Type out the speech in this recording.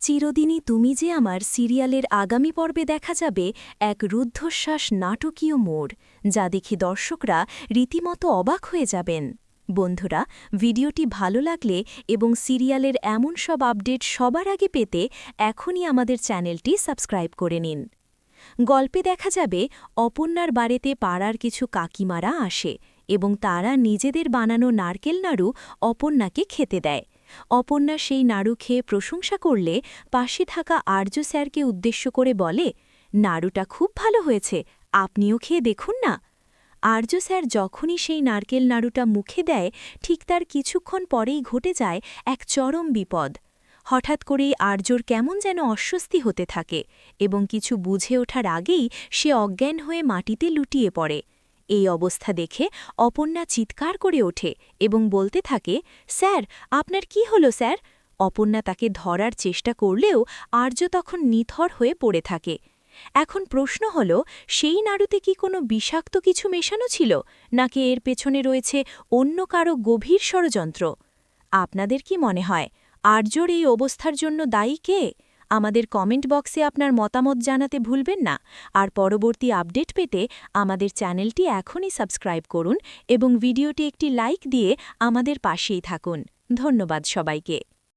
চিরদিনই তুমি যে আমার সিরিয়ালের আগামী পর্বে দেখা যাবে এক রুদ্ধশ্বাস নাটকীয় মোড়, যা দেখে দর্শকরা রীতিমতো অবাক হয়ে যাবেন। বন্ধুরা, ভিডিওটি ভালো লাগলে এবং সিরিয়ালের এমন সব আপডেট সবার আগে পেতে এখনই আমাদের চ্যানেলটি সাবস্ক্রাইব করে নিন। গল্পে দেখা যাবে অপর্ণার বাড়িতে পাড়ার কিছু কাকিমারা আসে এবং তারা নিজেদের বানানো নারকেল নাড়ু অপর্ণাকে খেতে দেয়। অপর্ণা সেই নাড়ু খেয়ে প্রশংসা করলে পাশে থাকা আর্য স্যারকে উদ্দেশ্য করে বলে, নাড়ুটা খুব ভালো হয়েছে, আপনিও খেয়ে দেখুন না। আর্য স্যার যখনই সেই নারকেল নাড়ুটা মুখে দেয়, ঠিক তার কিছুক্ষণ পরেই ঘটে যায় এক চরম বিপদ। হঠাৎ করেই আর্যর কেমন যেন অস্বস্তি হতে থাকে এবং কিছু বুঝে ওঠার আগেই সে অজ্ঞান হয়ে মাটিতে লুটিয়ে পড়ে। এই অবস্থা দেখে অপর্ণা চিৎকার করে ওঠে এবং বলতে থাকে, স্যার, আপনার কি হলো স্যার? অপর্ণা তাকে ধরার চেষ্টা করলেও আর্য তখন নিথর হয়ে পড়ে থাকে। এখন প্রশ্ন হল, সেই নাড়ুতে কি কোনো বিষাক্ত কিছু মেশানো ছিল, নাকি এর পেছনে রয়েছে অন্য কারো গভীর ষড়যন্ত্র? আপনাদের কি মনে হয়, আর্যর এই অবস্থার জন্য দায়ী কে? আমাদের কমেন্ট বক্সে আপনার মতামত জানাতে ভুলবেন না। আর পরবর্তী আপডেট পেতে আমাদের চ্যানেলটি এখনই সাবস্ক্রাইব করুন এবং ভিডিওটি একটি লাইক দিয়ে আমাদের পাশেই থাকুন। ধন্যবাদ সবাইকে।